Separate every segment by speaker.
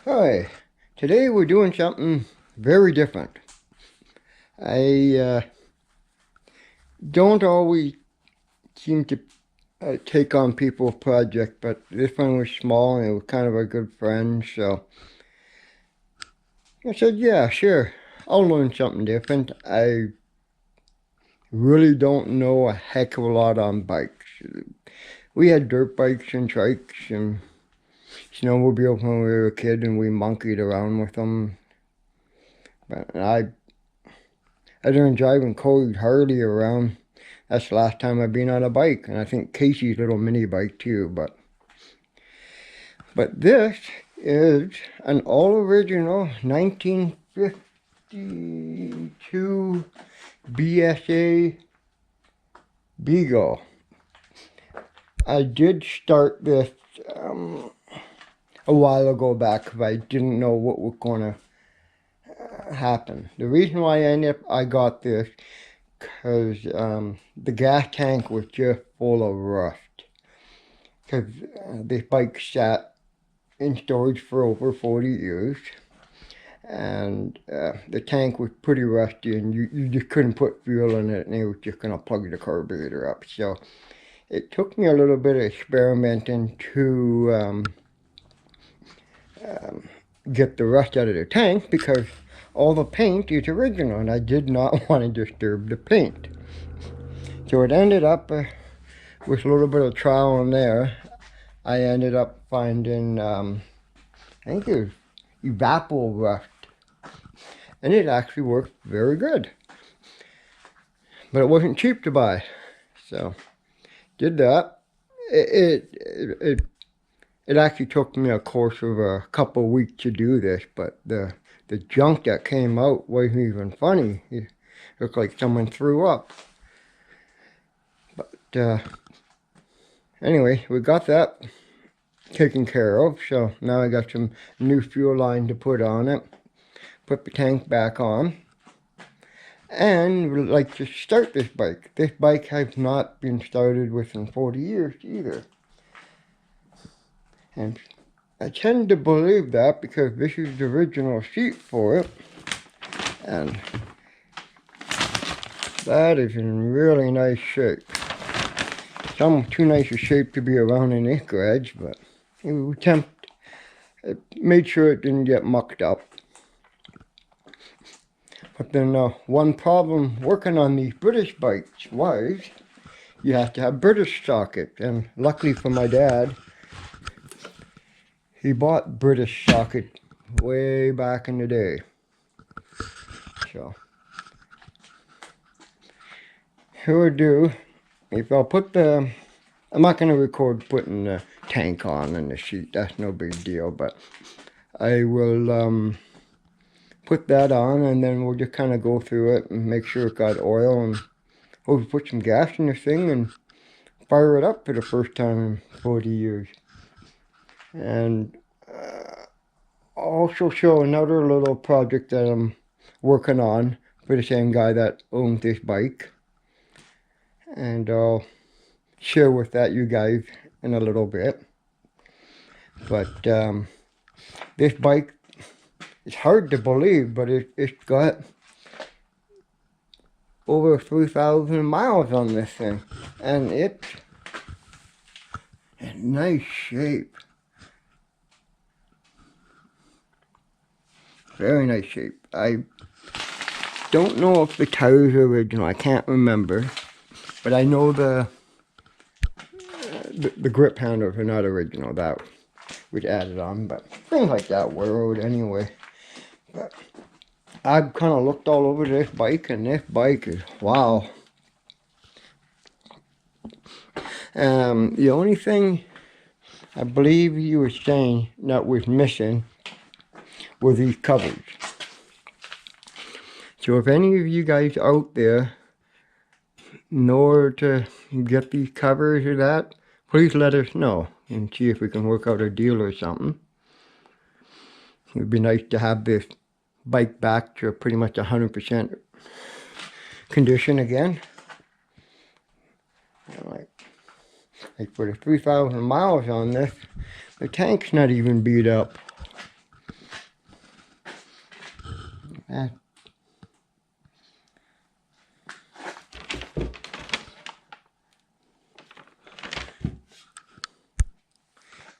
Speaker 1: Hi, today we're doing something very different. I don't always seem to take on people's projects, but this one was small and it was kind of a good friend, so I said, yeah, sure, I'll learn something different. I really don't know a heck of a lot on bikes. We had dirt bikes and trikes and snowmobiles when we were a kid and we monkeyed around with them. But I didn't drive and cold Harley around. That's the last time I've been on a bike, and I think Casey's little mini bike too. But this is an all original 1952 BSA Beagle. I did start this a while ago back because I didn't know what was going to happen. The reason why I got this because the gas tank was just full of rust. Because this bike sat in storage for over 40 years, and the tank was pretty rusty, and you just couldn't put fuel in it, and it was just going to plug the carburetor up. So it took me a little bit of experimenting to get the rust out of the tank, because all the paint is original, and I did not want to disturb the paint. So it ended up with a little bit of trial and error. I ended up finding, I think it was evapor rust, and it actually worked very good. But it wasn't cheap to buy, so did that. It actually took me a course of a couple of weeks to do this, but the junk that came out wasn't even funny. It looked like someone threw up. But anyway, we got that taken care of, so now I got some new fuel line to put on it, put the tank back on, and would like to start this bike. This bike has not been started within 40 years either. And I tend to believe that because this is the original seat for it, and that is in really nice shape. Some too nice a shape to be around in this garage, but it made sure it didn't get mucked up. But then one problem working on these British bikes was you have to have British sockets, and luckily for my dad, he bought British socket way back in the day. So here we do. If I'll put I'm not going to record putting the tank on and the seat. That's no big deal. But I will put that on, and then we'll just kind of go through it and make sure it got oil, and hopefully put some gas in the thing and fire it up for the first time in 40 years. And also show another little project that I'm working on for the same guy that owns this bike. And I'll share with that you guys in a little bit. But this bike, it's hard to believe, but it's got over 3,000 miles on this thing, and it's in nice shape. Very nice shape. I don't know if the tires are original. I can't remember, but I know the grip handles are not original. That was added on, but things like that were anyway. But I've kind of looked all over this bike, and this bike is wow. The only thing I believe you were saying that was missing were these covers. So if any of you guys out there know where to get these covers or that, please let us know and see if we can work out a deal or something. It would be nice to have this bike back to pretty much 100% condition again. Like for the 3,000 miles on this, the tank's not even beat up. You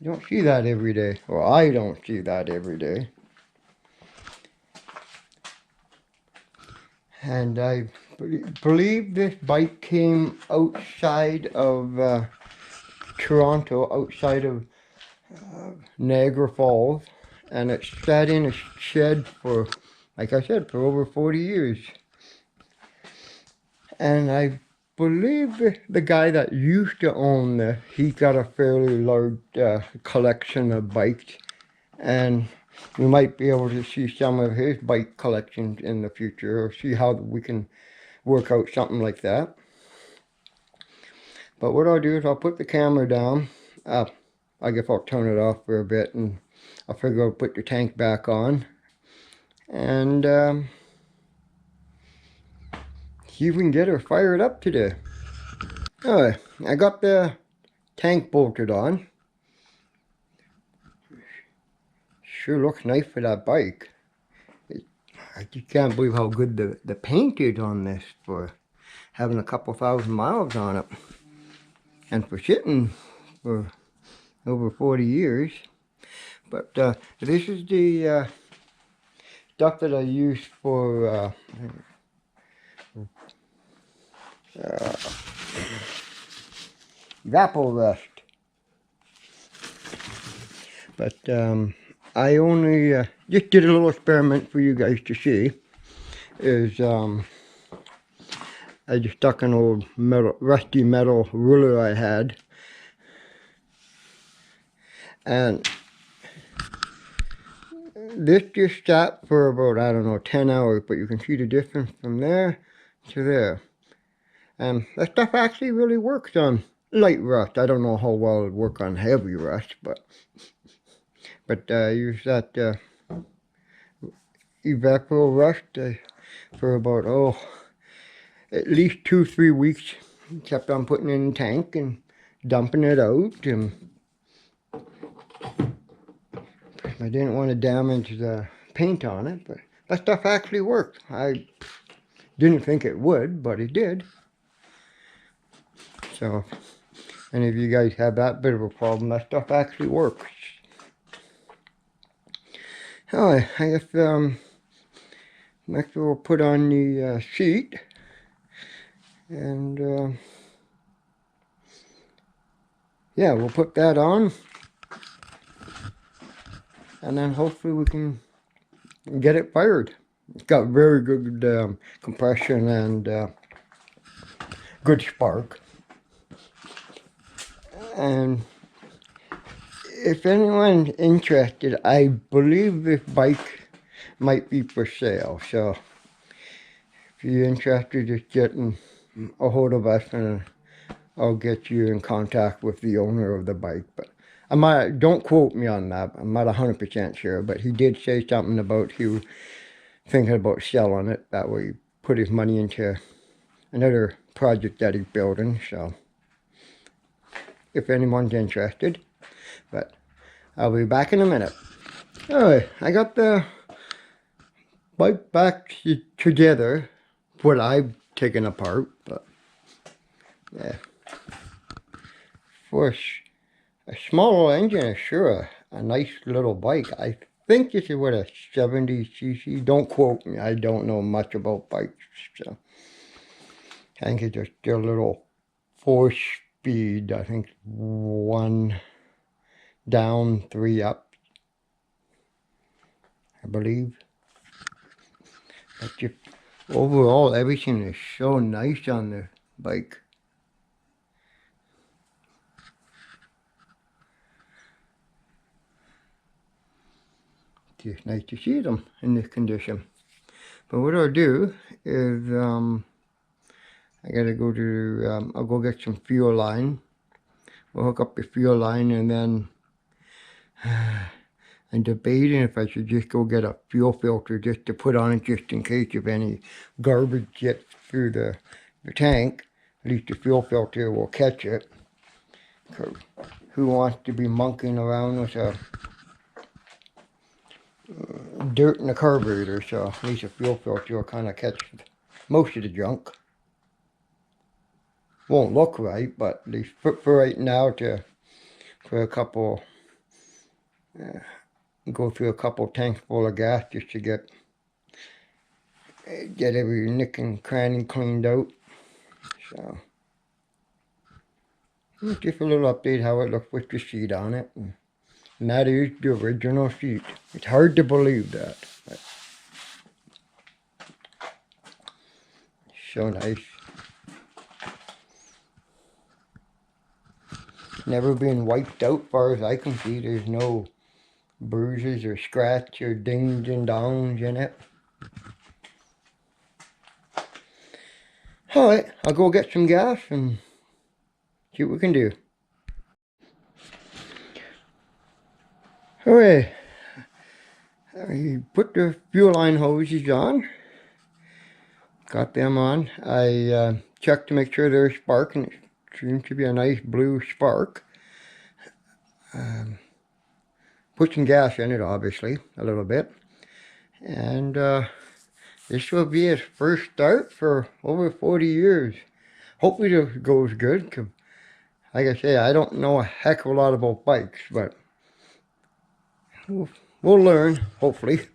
Speaker 1: don't see that every day. Well, I don't see that every day. And I believe this bike came outside of Toronto, outside of Niagara Falls. And it sat in a shed for, like I said, for over 40 years. And I believe the guy that used to own this, he got a fairly large collection of bikes, and we might be able to see some of his bike collections in the future, or see how we can work out something like that. But what I'll do is I'll put the camera down. I guess I'll turn it off for a bit, and I'll figure I'll put the tank back on, and see if we can get her fired up today. Alright, I got the tank bolted on. Sure looks nice for that bike. I just can't believe how good the paint is on this for having a couple thousand miles on it. And for sitting for over 40 years. But this is the stuff that I use for grapple rust. But I only just did a little experiment for you guys to see. Is I just stuck an old rusty metal ruler I had, and this just sat for about, I don't know, 10 hours, but you can see the difference from there to there. And that stuff actually really works on light rust. I don't know how well it would work on heavy rust, but I use that evapor rust for about, at least 2-3 weeks. Kept on putting it in the tank and dumping it out, and I didn't want to damage the paint on it, but that stuff actually worked. I didn't think it would, but it did. So, any of you guys have that bit of a problem, that stuff actually works. Alright, I guess next we'll put on the sheet, and yeah, we'll put that on, and then hopefully we can get it fired. It's got very good compression and good spark. And if anyone's interested, I believe this bike might be for sale. So if you're interested, just getting a hold of us, and I'll get you in contact with the owner of the bike. But don't quote me on that. I'm not 100% sure, but he did say something about he was thinking about selling it. That way he put his money into another project that he's building. So if anyone's interested, but I'll be back in a minute. Alright, I got the bike back together, what I've taken apart, but yeah, for a small engine is sure a nice little bike. I think this is what, a 70cc, don't quote me, I don't know much about bikes, so I think it's just a little 4-speed, I think 1 down, 3 up, I believe. But just overall, everything is so nice on the bike. It's just nice to see them in this condition. But what I'll do is I gotta go to I'll go get some fuel line. We'll hook up the fuel line, and then I'm debating if I should just go get a fuel filter just to put on it, just in case if any garbage gets through the tank. At least the fuel filter will catch it. Cause who wants to be monkeying around with a dirt in the carburetor, so at least the fuel filter will kind of catch most of the junk. Won't look right, but at least for right now, for a couple, go through a couple tanks full of gas just to get every nick and cranny cleaned out. So just a little update how it looks with the seat on it, and that is the original seat. It's hard to believe that. But so nice. Never been wiped out, far as I can see. There's no bruises or scratch or dings and dongs in it. Alright, I'll go get some gas and see what we can do. Alright, I put the fuel line hoses on. Got them on. I checked to make sure they're sparking. It seems to be a nice blue spark. Put some gas in it, obviously, a little bit. And this will be its first start for over 40 years. Hopefully it goes good, 'cause like I say, I don't know a heck of a lot about bikes, but we'll learn, hopefully.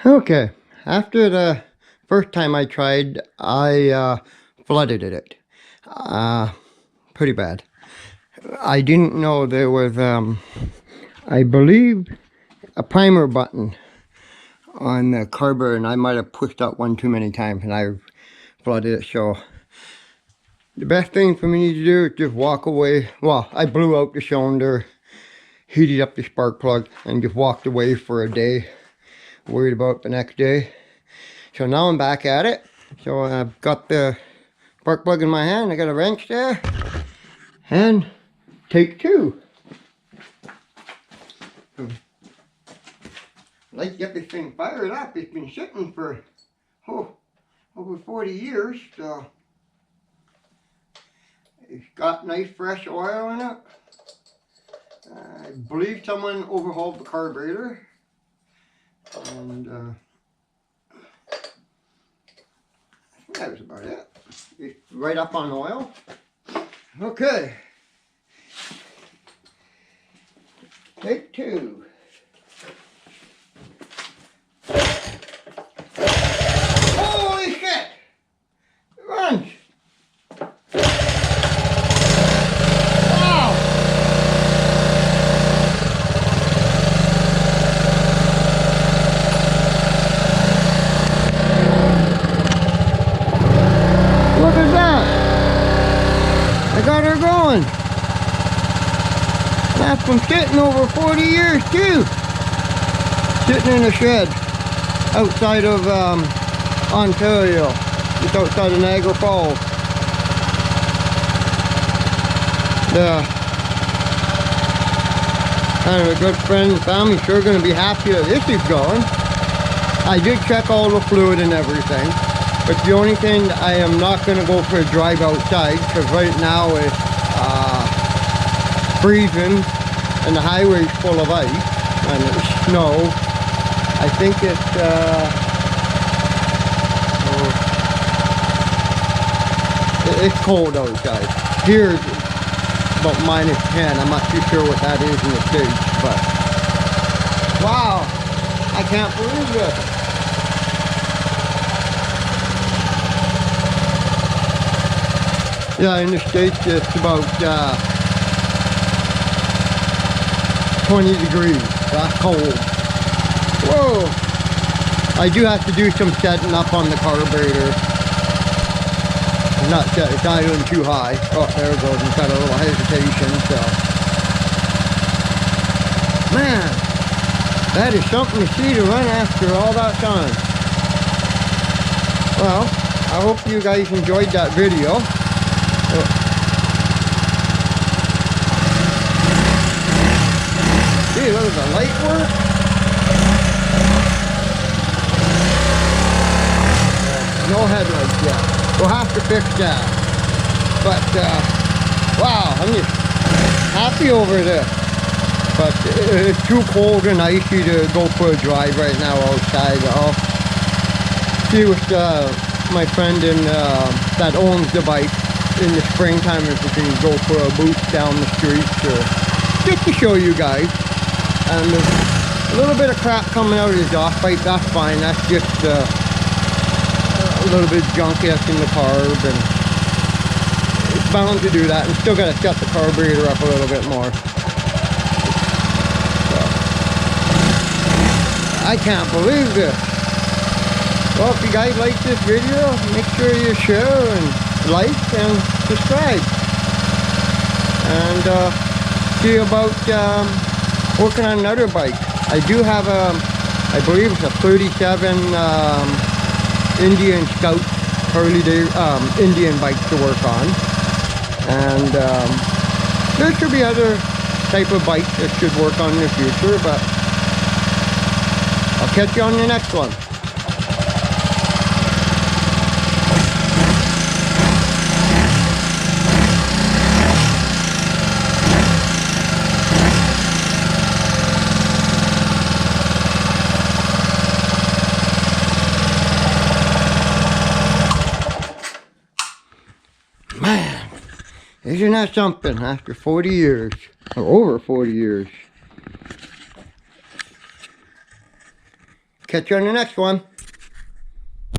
Speaker 1: Okay, after the first time I tried, I flooded it. Pretty bad. I didn't know there was, I believe, a primer button on the carburetor, and I might have pushed that one too many times, and I flooded it. So the best thing for me to do is just walk away. Well, I blew out the cylinder, heated up the spark plug, and just walked away for a day. Worried about the next day. So now I'm back at it. So I've got the spark plug in my hand. I got a wrench there. And take two. Like to get this thing fired up. It's been sitting for over 40 years. So it's got nice fresh oil in it. I believe someone overhauled the carburetor. And that was about it. It's right up on oil. Okay. Take two. Holy shit! Run! That's been sitting over 40 years too. Sitting in a shed outside of Ontario, just outside of Niagara Falls. Kind of a good friend and family, sure going to be happy that this is going. I did check all the fluid and everything, but the only thing I am not going to go for a drive outside, because right now it's freezing and the highway's full of ice and it's snow. I think it's cold outside. Here about -10. I'm not too sure what that is in the States, but wow, I can't believe this. Yeah, in the States it's about 20 degrees. That's cold. Whoa! I do have to do some setting up on the carburetor. Not set, it's idling too high. Oh, there it goes. It's got a little hesitation, so. Man, that is something to see to run after all that time. Well, I hope you guys enjoyed that video. See, look at the light work. No headlights yet. We'll have to fix that. But, wow, I'm just happy over this. But it's too cold and icy to go for a drive right now outside. I'll see with my friend that owns the bike in the springtime if we can go for a boost down the street just to show you guys. And there's a little bit of crap coming out of the exhaust pipe. That's fine. That's just a little bit of junk that's in the carb, and it's bound to do that. And still got to set the carburetor up a little bit more. So, I can't believe this. Well, if you guys like this video, make sure you share and like and subscribe. And see about working on another bike. I do have I believe it's a 37 Indian Scout Harley Indian bike to work on, and there should be other type of bikes that should work on in the future, but I'll catch you on the next one. Man, isn't that something after 40 years, or over 40 years. Catch you on the next one.